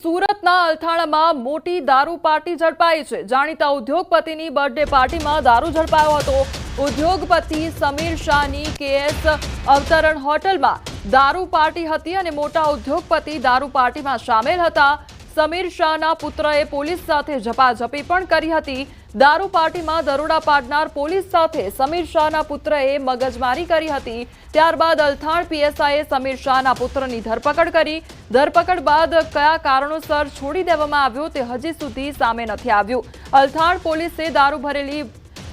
સુરતના અલથાણામાં મોટી દારૂ પાર્ટી ઝડપાઈ છે। જાણીતા ઉદ્યોગપતિની બર્થડે પાર્ટીમાં દારૂ ઝડપાયો હતો। ઉદ્યોગપતિ સમીર શાહની કેએસ અવતરણ હોટલમાં દારૂ પાર્ટી હતી અને મોટા ઉદ્યોગપતિ દારૂ પાર્ટીમાં સામેલ હતા। સમીર શાહના પુત્રએ પોલીસ સાથે ઝપાઝપી પણ કરી હતી। દારૂ પાર્ટીમાં દરોડા પાડનાર પોલીસ સાથે સમીર શાહના પુત્રએ મગજમારી કરી હતી। ત્યારબાદ અલથાણ પીએસઆઈએ સમીર શાહના પુત્રની ધરપકડ કરી। ધરપકડ બાદ કયા કારણોસર છોડી દેવામાં આવ્યો તે હજી સુધી સામે નથી આવ્યું। અલથાણ પોલીસે દારૂ ભરેલી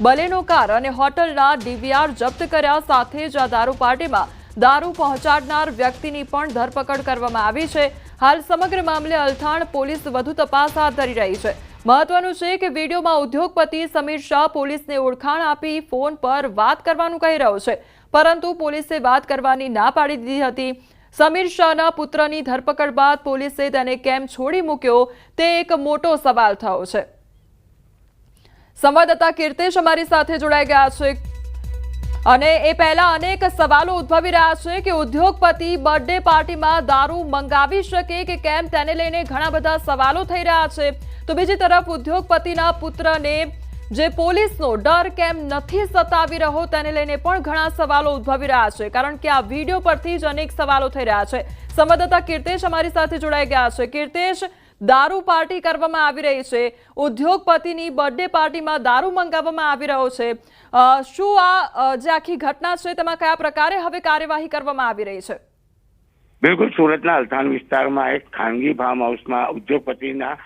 બલેનો કાર અને હોટલના ડીવીઆર જપ્ત કર્યા। સાથે જ આ દારૂ પાર્ટીમાં દારૂ પહોંચાડનાર વ્યક્તિની પણ ધરપકડ કરવામાં આવી છે। હાલ સમગ્ર મામલે અલથાણ પોલીસ વધુ તપાસ હાથ ધરી રહી છે। મહત્વનું છે કે વિડીયોમાં ઉદ્યોગપતિ સમીર શાહ પોલીસને ઓળખાણ આપી ફોન પર વાત કરવાનું કહી રહ્યો છે, પરંતુ પોલીસે વાત કરવાની ના પાડી દીધી હતી। સમીર શાહના પુત્રની ધરપકડ બાદ પોલીસે તેને કેમ છોડી મૂક્યો તે એક મોટો સવાલ થયો છે। સંવાદદાતા કીર્તેશ અમારી સાથે જોડાઈ ગયા છે અને એ પહેલા અનેક સવાલો ઉદ્ભવી રહ્યા છે કે ઉદ્યોગપતિ બર્થડે પાર્ટીમાં દારૂ મંગાવી શકે કે કેમ, તેને લઈને ઘણા બધા સવાલો થઈ રહ્યા છે। તો બીજી તરફ ઉદ્યોગપતિના પુત્રને જે પોલીસનો ડર કેમ નથી સતાવી રહ્યો તેને લઈને પણ ઘણા સવાલો ઉદ્ભવી રહ્યા છે, કારણ કે આ વિડીયો પરથી જ અનેક સવાલો થઈ રહ્યા છે। સંવાદદાતા કીર્તેશ અમારી સાથે જોડાઈ ગયા છે। કીર્તેશ, દારૂ પાર્ટી કરવામાં આવી રહી છે, ઉદ્યોગપતિની બર્થડે પાર્ટીમાં દારૂ મંગાવવામાં આવી રહ્યો છે, શું આ જે આખી ઘટના છે તેમાં કયા પ્રકારે હવે કાર્યવાહી કરવામાં આવી રહી છે? બિલકુલ, સુરતના અલથાણ વિસ્તારમાં એક ખાનગી ફાર્મ હાઉસમાં ઉદ્યોગપતિના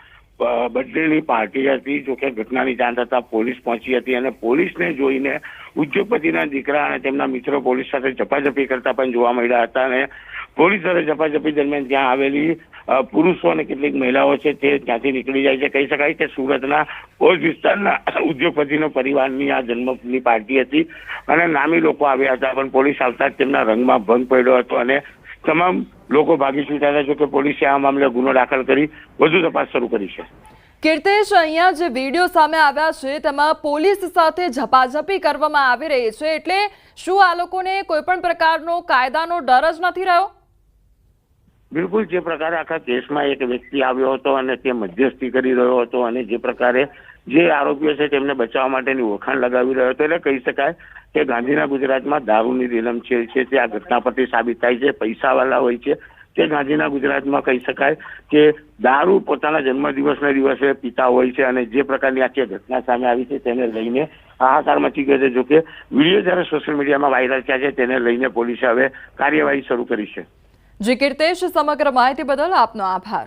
બર્થડેની પાર્ટી હતી। જો કે ઘટનાની જાણ થતા પોલીસ પહોંચી હતી અને પોલીસને જોઈને ઉદ્યોગપતિના દીકરા અને તેમના મિત્રો પોલીસ સાથે ઝપાઝપી કરતા પણ જોવા મળ્યા હતા અને પોલીસ સાથે ઝપાઝપી દરમિયાન ત્યાં આવેલી પુરુષો અને કેટલીક મહિલાઓ છે તે ત્યાંથી નીકળી જાય છે। કહી શકાય કે સુરતના પોલીસ વિસ્તારના ઉદ્યોગપતિનો પરિવારની આ જન્મની પાર્ટી હતી અને નામી લોકો આવ્યા હતા, પણ પોલીસ આવતા જ તેમના રંગમાં ભંગ પડ્યો હતો અને તમામ લોકો ભાગી છૂટ્યા હતા। જો કે પોલીસે આ મામલે ગુનો દાખલ કરી વધુ તપાસ શરૂ કરી છે। કીર્તેશ, અહીંયા જે વિડીયો સામે આવ્યા છે તેમાં પોલીસ સાથે ઝપાઝપી કરવામાં આવી રહી છે, એટલે શું આ લોકોને કોઈ પણ પ્રકારનો કાયદાનો ડર જ નથી રહ્યો? બિલકુલ, જે પ્રકારે આખા કેસમાં એક વ્યક્તિ આવ્યો હતો અને તે મધ્યસ્થી કરી રહ્યો હતો અને જે પ્રકારે જે આરોપીઓ છે તેમને બચાવવા માટેની ઓળખાણ લગાવી રહ્યો હતો, એટલે કહી શકાય કે ગાંધીના ગુજરાતમાં દારૂની રેલમછેલ છે તે આ ઘટના પરથી સાબિત થાય છે। પૈસાવાળા હોય છે તે ગાંધીના ગુજરાતમાં કહી શકાય કે દારૂ પોતાના જન્મદિવસના દિવસે પીતા હોય છે અને જે પ્રકારની આખી ઘટના સામે આવી છે તેને લઈને હાહાકાર મચી ગયો છે। જોકે વિડીયો જ્યારે સોશિયલ મીડિયામાં વાયરલ થયા છે તેને લઈને પોલીસે હવે કાર્યવાહી શરૂ કરી છે। જી કીર્તેશ, સમગ્ર માહિતી બદલ આપનો આભાર।